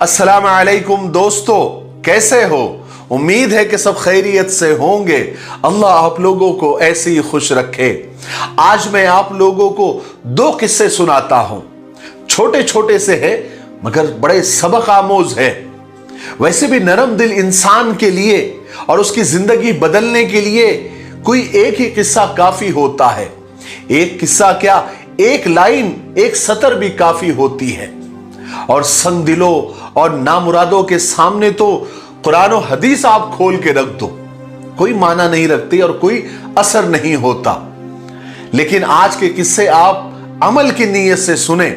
अस्सलाम वालेकुम दोस्तों, कैसे हो? उम्मीद है कि सब खैरियत से होंगे। अल्लाह आप लोगों को ऐसे ही खुश रखे। आज मैं आप लोगों को दो किस्से सुनाता हूं। छोटे छोटे से है मगर बड़े सबक आमोज है। वैसे भी नरम दिल इंसान के लिए और उसकी जिंदगी बदलने के लिए कोई एक ही किस्सा काफी होता है। एक किस्सा क्या, एक लाइन, एक सतर भी काफी होती है। और संग दिलों और नामुरादों के सामने तो कुरान और हदीस आप खोल के रख दो, कोई माना नहीं रखती और कोई असर नहीं होता। लेकिन आज के किस्से आप अमल की नीयत से सुने,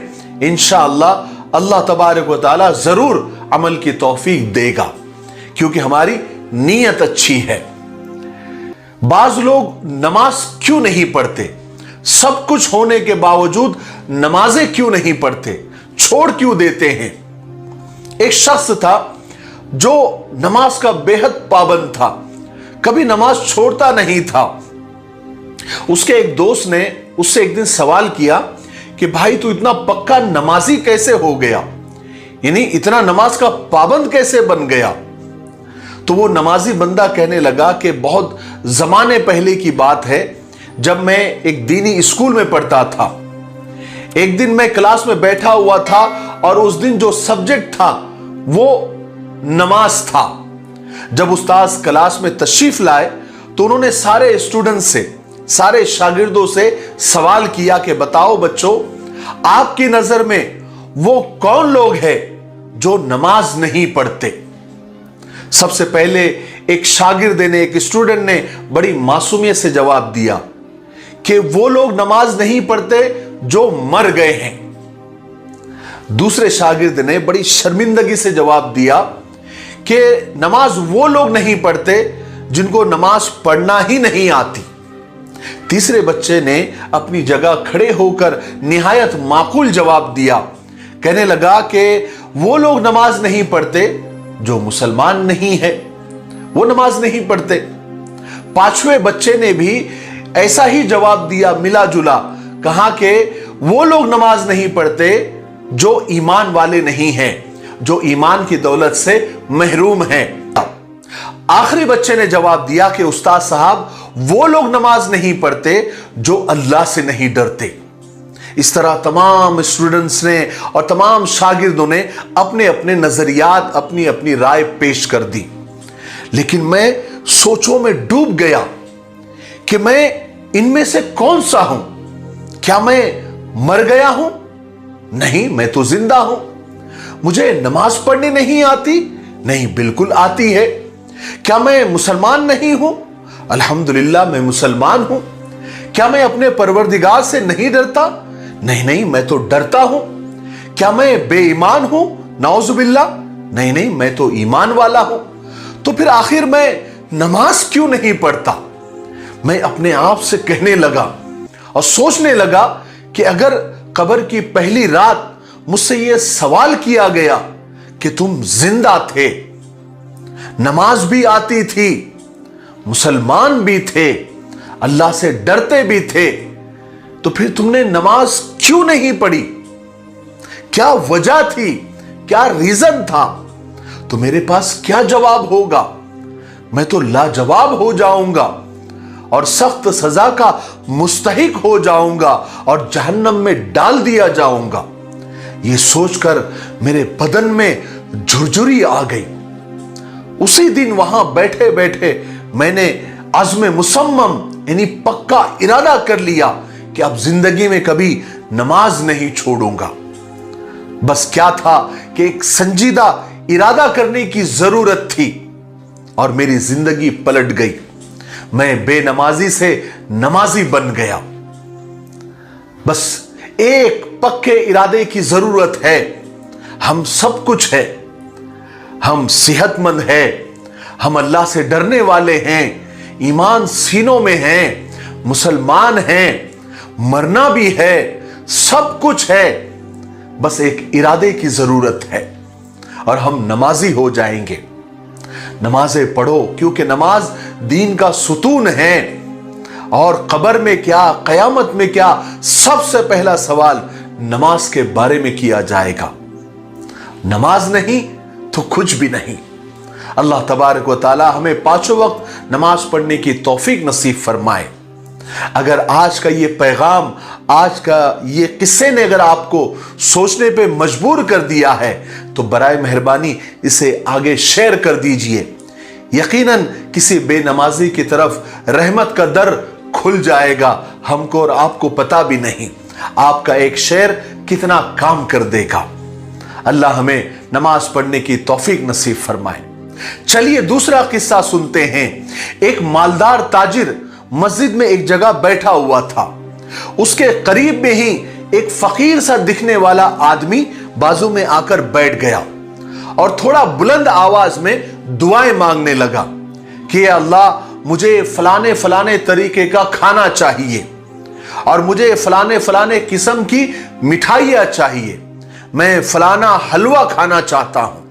इंशाअल्लाह अल्लाह तबारक व तआला जरूर अमल की तौफीक देगा, क्योंकि हमारी नीयत अच्छी है। बाज लोग नमाज क्यों नहीं पढ़ते? सब कुछ होने के बावजूद नमाजें क्यों नहीं पढ़ते, छोड़ क्यों देते हैं? एक शख्स था जो नमाज का बेहद पाबंद था, कभी नमाज छोड़ता नहीं था। उसके एक दोस्त ने उससे एक दिन सवाल किया कि भाई तू इतना पक्का नमाजी कैसे हो गया, यानी इतना नमाज का पाबंद कैसे बन गया? तो वो नमाजी बंदा कहने लगा कि बहुत जमाने पहले की बात है, जब मैं एक दीनी स्कूल में पढ़ता था। एक दिन मैं क्लास में बैठा हुआ था और उस दिन जो सब्जेक्ट था वो नमाज था। जब उस्ताद क्लास में तशरीफ लाए तो उन्होंने सारे स्टूडेंट से, सारे शागिर्दों से सवाल किया कि बताओ बच्चों, आपकी नजर में वो कौन लोग हैं जो नमाज नहीं पढ़ते? सबसे पहले एक शागिर्द ने, एक स्टूडेंट ने बड़ी मासूमियत से जवाब दिया कि वो लोग नमाज नहीं पढ़ते जो मर गए हैं। दूसरे शागिर्द ने बड़ी शर्मिंदगी से जवाब दिया कि नमाज वो लोग नहीं पढ़ते जिनको नमाज पढ़ना ही नहीं आती। तीसरे बच्चे ने अपनी जगह खड़े होकर निहायत माकूल जवाब दिया, कहने लगा कि वो लोग नमाज नहीं पढ़ते जो मुसलमान नहीं है, वो नमाज नहीं पढ़ते। पांचवें बच्चे ने भी ऐसा ही जवाब दिया, मिला जुला, कहा कि वो लोग नमाज नहीं पढ़ते जो ईमान वाले नहीं हैं, जो ईमान की दौलत से महरूम हैं। आखिरी बच्चे ने जवाब दिया कि उस्ताद साहब वो लोग नमाज नहीं पढ़ते जो अल्लाह से नहीं डरते। इस तरह तमाम स्टूडेंट्स ने और तमाम शागिर्दों ने अपने अपने नजरियात, अपनी अपनी राय पेश कर दी। लेकिन मैं सोचों में डूब गया कि मैं इनमें से कौन सा हूं? क्या मैं मर गया हूं? नहीं, मैं तो जिंदा हूं। मुझे नमाज पढ़नी नहीं आती? नहीं, बिल्कुल आती है। क्या मैं मुसलमान नहीं हूं? अल्हम्दुलिल्लाह मैं मुसलमान हूं। क्या मैं अपने परवरदिगार से नहीं डरता? नहीं नहीं, मैं तो डरता हूं। क्या मैं बेईमान हूं? नाउजुबिल्लाह, नहीं नहीं, मैं तो ईमान वाला हूं। तो फिर आखिर मैं नमाज क्यों नहीं पढ़ता? मैं अपने आप से कहने लगा और सोचने लगा कि अगर कब्र की पहली रात मुझसे यह सवाल किया गया कि तुम जिंदा थे, नमाज भी आती थी, मुसलमान भी थे, अल्लाह से डरते भी थे, तो फिर तुमने नमाज क्यों नहीं पढ़ी? क्या वजह थी? क्या रीजन था? तो मेरे पास क्या जवाब होगा? मैं तो लाजवाब हो जाऊंगा और सख्त सजा का मुस्तहिक हो जाऊंगा और जहन्नम में डाल दिया जाऊंगा। यह सोचकर मेरे बदन में झुरझुरी आ गई। उसी दिन वहां बैठे बैठे मैंने अज़्म मुसम्मम यानी पक्का इरादा कर लिया कि अब जिंदगी में कभी नमाज नहीं छोड़ूंगा। बस क्या था कि एक संजीदा इरादा करने की जरूरत थी और मेरी जिंदगी पलट गई। मैं बेनमाजी से नमाजी बन गया। बस एक पक्के इरादे की जरूरत है। हम सब कुछ है, हम सेहतमंद है, हम अल्लाह से डरने वाले हैं, ईमान सीनों में हैं, मुसलमान हैं, मरना भी है, सब कुछ है। बस एक इरादे की जरूरत है और हम नमाजी हो जाएंगे। नमाजें पढ़ो, क्योंकि नमाज दीन का सुतून है। और कब्र में क्या, कयामत में क्या, सबसे पहला सवाल नमाज के बारे में किया जाएगा। नमाज नहीं तो कुछ भी नहीं। अल्लाह तबारक व तआला हमें पांचों वक्त नमाज पढ़ने की तौफीक नसीब फरमाए। अगर आज का ये पैगाम, आज का ये किस्से ने अगर आपको सोचने पे मजबूर कर दिया है तो बराए मेहरबानी इसे आगे शेयर कर दीजिए। यकीनन किसी बेनमाजी की तरफ रहमत का दर खुल जाएगा, हमको और आपको पता भी नहीं। आपका एक शेयर कितना काम कर देगा। अल्लाह हमें नमाज पढ़ने की तौफीक नसीब फरमाए। चलिए दूसरा किस्सा सुनते हैं। एक मालदार ताजिर मस्जिद में एक जगह बैठा हुआ था। उसके करीब में ही एक फकीर सा दिखने वाला आदमी बाजू में आकर बैठ गया और थोड़ा बुलंद आवाज में दुआएं मांगने लगा कि अल्लाह, मुझे फलाने फलाने तरीके का खाना चाहिए और मुझे फलाने फलाने किस्म की मिठाइयां चाहिए, मैं फलाना हलवा खाना चाहता हूं।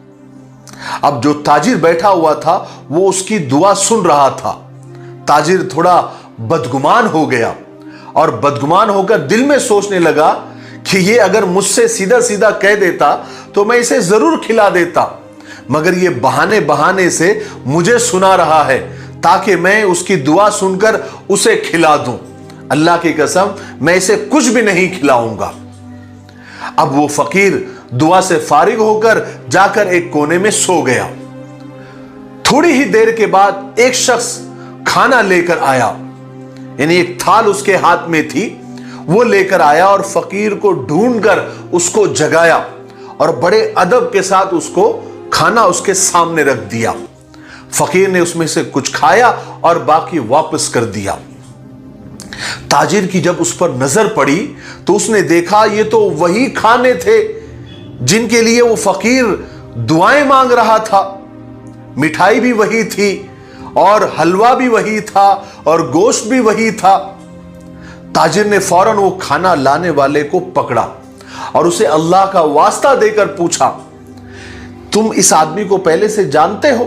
अब जो ताजिर बैठा हुआ था वो उसकी दुआ सुन रहा था। ताजिर थोड़ा बदगुमान हो गया और बदगुमान होकर दिल में सोचने लगा कि ये अगर मुझसे सीधा सीधा कह देता तो मैं इसे जरूर खिला देता, मगर ये बहाने बहाने से मुझे सुना रहा है ताकि मैं उसकी दुआ सुनकर उसे खिला दूं। अल्लाह की कसम, मैं इसे कुछ भी नहीं खिलाऊंगा। अब वो फकीर दुआ से फारिग होकर जाकर एक कोने में सो गया। थोड़ी ही देर के बाद एक शख्स खाना लेकर आया, यानी एक थाल उसके हाथ में थी, वो लेकर आया और फकीर को ढूंढकर उसको जगाया और बड़े अदब के साथ उसको खाना उसके सामने रख दिया। फकीर ने उसमें से कुछ खाया और बाकी वापस कर दिया। ताजिर की जब उस पर नजर पड़ी तो उसने देखा ये तो वही खाने थे जिनके लिए वो फकीर दुआएं मांग रहा था। मिठाई भी वही थी और हलवा भी वही था और गोश्त भी वही था। ताजिर ने फौरन वो खाना लाने वाले को पकड़ा और उसे अल्लाह का वास्ता देकर पूछा, तुम इस आदमी को पहले से जानते हो?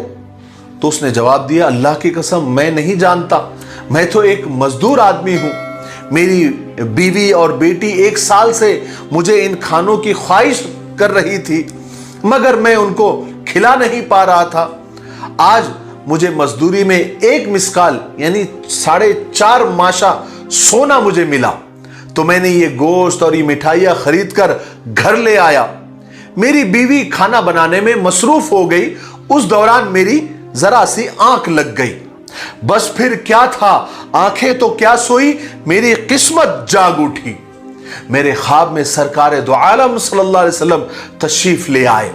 तो उसने जवाब दिया, अल्लाह की कसम मैं नहीं जानता, मैं तो एक मजदूर आदमी हूं। मेरी बीवी और बेटी एक साल से मुझे इन खानों की ख्वाहिश कर रही थी, मगर मैं उनको खिला नहीं पा रहा था। आज मुझे मजदूरी में एक मिसकाल यानी 4.5 माशा सोना मुझे मिला, तो मैंने ये गोश्त और ये मिठाइयां खरीद कर घर ले आया। मेरी बीवी खाना बनाने में मसरूफ हो गई, उस दौरान मेरी जरा सी आंख लग गई। बस फिर क्या था, आंखें तो क्या सोई, मेरी किस्मत जाग उठी। मेरे ख्वाब में सरकार दो आलम सल्लल्लाहु अलैहि वसल्लम तशरीफ ले आए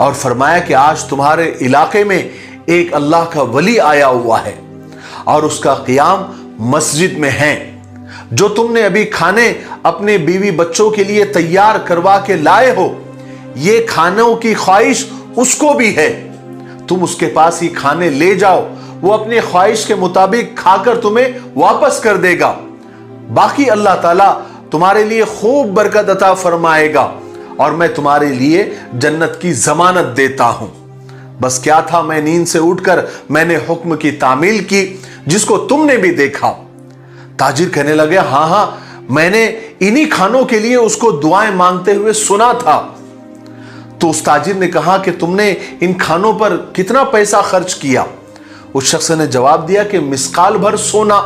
और फरमाया कि आज तुम्हारे इलाके में एक अल्लाह का वली आया हुआ है और उसका क़ियाम मस्जिद में है। जो तुमने अभी खाने अपने बीवी बच्चों के लिए तैयार करवा के लाए हो, ये खानों की ख्वाहिश उसको भी है, तुम उसके पास ही खाने ले जाओ, वो अपनी ख्वाहिश के मुताबिक खाकर तुम्हें वापस कर देगा। बाकी अल्लाह ताला तुम्हारे लिए खूब बरकत अता फरमाएगा और मैं तुम्हारे लिए जन्नत की जमानत देता हूं। बस क्या था, मैं नींद से उठकर मैंने हुक्म की तामील की जिसको तुमने भी देखा। ताजिर कहने लगे, हाँ हाँ, मैंने इन्हीं खानों के लिए उसको दुआएं मांगते हुए सुना था। तो उस ताजिर ने कहा कि तुमने इन खानों पर कितना पैसा खर्च किया? उस शख्स ने जवाब दिया कि मिसकाल भर सोना।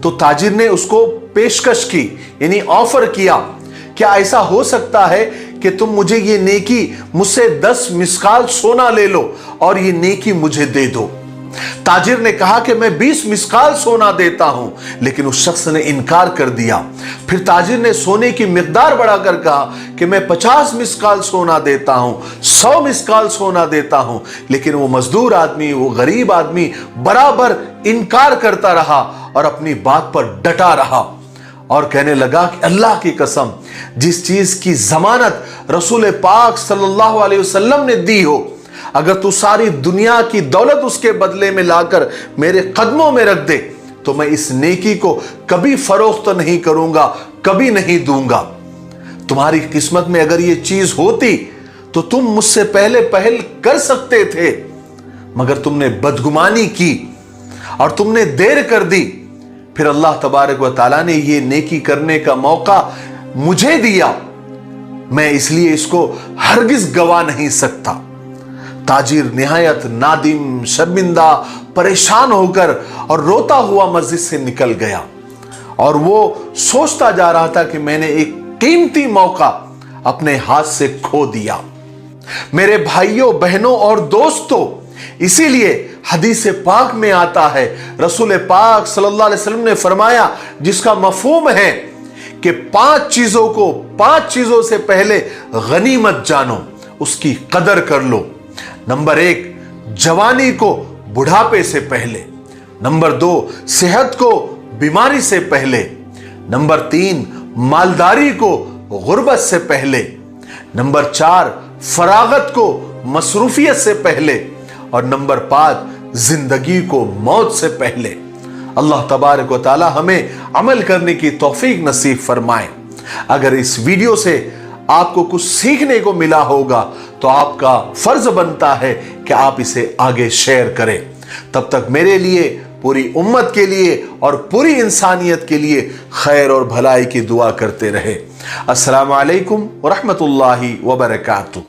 तो ताजिर ने उसको पेशकश की, यानी ऑफर किया, क्या ऐसा हो सकता है कि तुम मुझे ये नेकी, मुझसे 10 मिसकाल सोना ले लो और ये नेकी मुझे दे दो। ताजिर ने कहा कि मैं 20 मिसकाल सोना देता हूं, लेकिन उस शख्स ने इनकार कर दिया। फिर ताजिर ने सोने की मिकदार बढ़ाकर कहा कि मैं 50 मिसकाल सोना देता हूं, 100 मिसकाल सोना देता हूं, लेकिन वो मजदूर आदमी, वो गरीब आदमी बराबर इनकार करता रहा और अपनी बात पर डटा रहा और कहने लगा कि अल्लाह की कसम, जिस चीज की जमानत रसूल पाक सल्लल्लाहु अलैहि वसल्लम ने दी हो, अगर तू सारी दुनिया की दौलत उसके बदले में लाकर मेरे कदमों में रख दे तो मैं इस नेकी को कभी फरोख्त नहीं करूंगा, कभी नहीं दूंगा। तुम्हारी किस्मत में अगर ये चीज होती तो तुम मुझसे पहले पहल कर सकते थे, मगर तुमने बदगुमानी की और तुमने देर कर दी। फिर अल्लाह तबारक व तआला ने ये नेकी करने का मौका मुझे दिया, मैं इसलिए इसको हरगिज गवा नहीं सकता। ताजिर निहायत नादिम, शर्मिंदा, परेशान होकर और रोता हुआ मस्जिद से निकल गया और वो सोचता जा रहा था कि मैंने एक कीमती मौका अपने हाथ से खो दिया। मेरे भाइयों, बहनों और दोस्तों, इसीलिए हदीस पाक में आता है, रसूल पाक सल्लल्लाहु अलैहि वसल्लम ने फरमाया, जिसका मफहूम है कि 5 चीजों से पहले गनीमत जानो, उसकी कदर कर लो। नंबर 1, जवानी को बुढ़ापे से पहले। नंबर 2, सेहत को बीमारी से पहले। नंबर 3, मालदारी को गुर्बत से पहले। नंबर 4, फरागत को मसरूफियत से पहले। और नंबर 5, जिंदगी को मौत से पहले। अल्लाह तबारक व तआला हमें अमल करने की तौफीक नसीब फरमाए। अगर इस वीडियो से आपको कुछ सीखने को मिला होगा तो आपका फर्ज बनता है कि आप इसे आगे शेयर करें। तब तक मेरे लिए, पूरी उम्मत के लिए और पूरी इंसानियत के लिए खैर और भलाई की दुआ करते रहे। अस्सलामु अलैकुम व रहमतुल्लाहि व बरकातुहू।